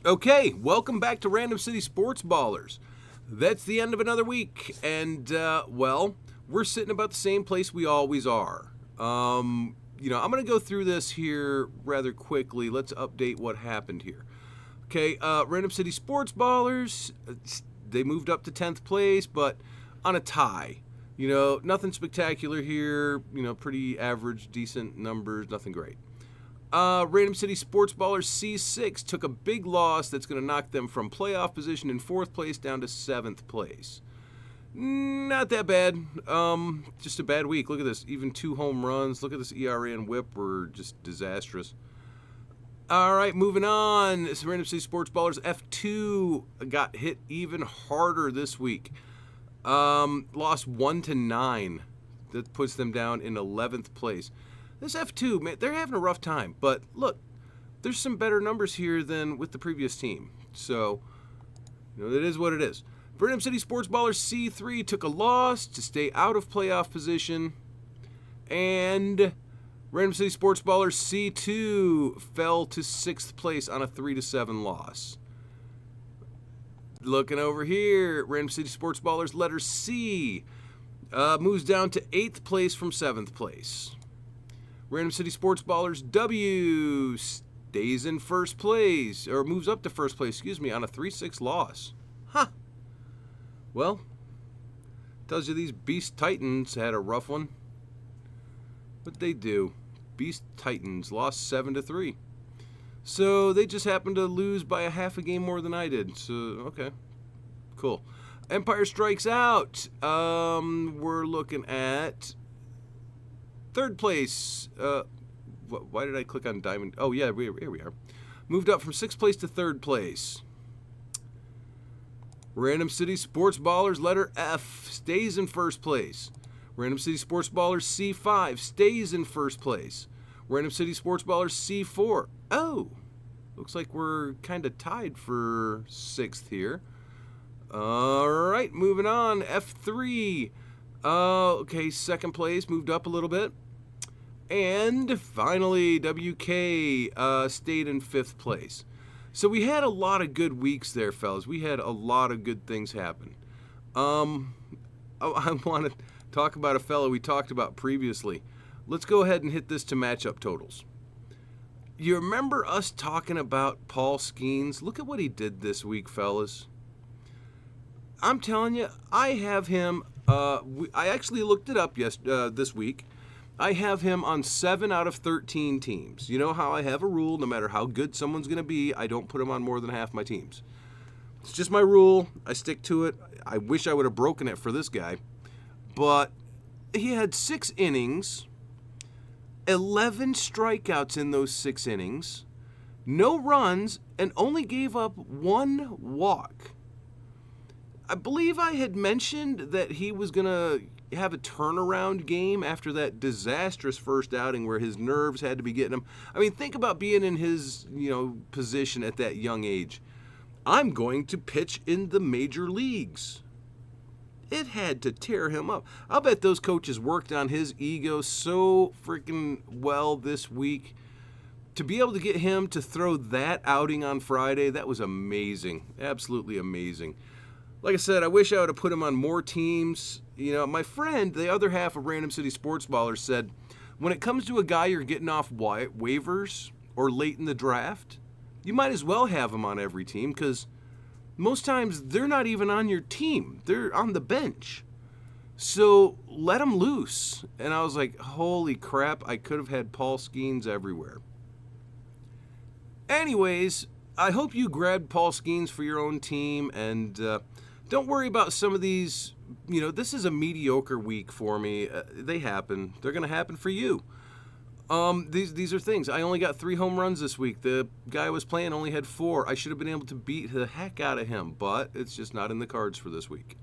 Okay, welcome back to Random City Sports Ballers. That's the end of another week, and we're sitting about the same place we always are. I'm going to go through this here rather quickly. Let's update what happened here. Okay, Random City Sports Ballers, they moved up to 10th place, but on a tie. Nothing spectacular here. Pretty average, decent numbers, nothing great. Random City Sports Ballers C6 took a big loss that's going to knock them from playoff position in 4th place down to 7th place. Not that bad. Just a bad week. Look at this. Even 2 home runs. Look at this ERA and whip were just disastrous. All right, moving on. This Random City Sports Ballers F2 got hit even harder this week. Lost 1-9. That puts them down in 11th place. This F2, man, they're having a rough time. But look, there's some better numbers here than with the previous team. So, it is what it is. Random City Sports Ballers C3 took a loss to stay out of playoff position. And Random City Sports Ballers C2 fell to 6th place on a 3-7 loss. Looking over here, Random City Sports Ballers letter C moves down to 8th place from 7th place. Random City Sports Ballers W stays in 1st place, or moves up to 1st place, on a 3-6 loss. Well, tells you these Beast Titans had a rough one. But they do. Beast Titans lost 7-3. So they just happened to lose by a half a game more than I did. So, okay. Cool. Empire Strikes Out. We're looking at 3rd place. Why did I click on Diamond? Oh, yeah, here we are. Moved up from 6th place to 3rd place. Random City Sports Ballers letter F stays in 1st place. Random City Sports Ballers C5 stays in 1st place. Random City Sports Ballers C4. Oh, looks like we're kind of tied for 6th here. All right, moving on. F3. Okay, 2nd place, moved up a little bit. And finally, WK stayed in 5th place. So we had a lot of good weeks there, fellas. We had a lot of good things happen. I want to talk about a fellow we talked about previously. Let's go ahead and hit this to matchup totals. You remember us talking about Paul Skeens? Look at what he did this week, fellas. I'm telling you, I have him. I actually looked it up this week. I have him on 7 out of 13 teams. You know how I have a rule, no matter how good someone's going to be, I don't put him on more than half my teams. It's just my rule. I stick to it. I wish I would have broken it for this guy. But he had 6 innings, 11 strikeouts in those 6 innings, no runs, and only gave up 1 walk. I believe I had mentioned that he was going to have a turnaround game after that disastrous first outing where his nerves had to be getting him. I mean, think about being in his, position at that young age. I'm going to pitch in the major leagues. It had to tear him up. I'll bet those coaches worked on his ego so freaking well this week. To be able to get him to throw that outing on Friday, that was amazing. Absolutely amazing. Like I said, I wish I would have put him on more teams. My friend, the other half of Random City Sports Ballers, said, when it comes to a guy you're getting off waivers or late in the draft, you might as well have him on every team because most times they're not even on your team. They're on the bench. So let them loose. And I was like, holy crap, I could have had Paul Skeens everywhere. Anyways, I hope you grabbed Paul Skeens for your own team, and don't worry about some of these. This is a mediocre week for me. They happen. They're going to happen for you. These are things. I only got 3 home runs this week. The guy I was playing only had 4. I should have been able to beat the heck out of him, but it's just not in the cards for this week.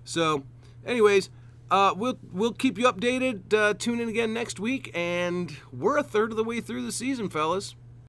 So, anyways, we'll keep you updated. Tune in again next week, and we're a third of the way through the season, fellas.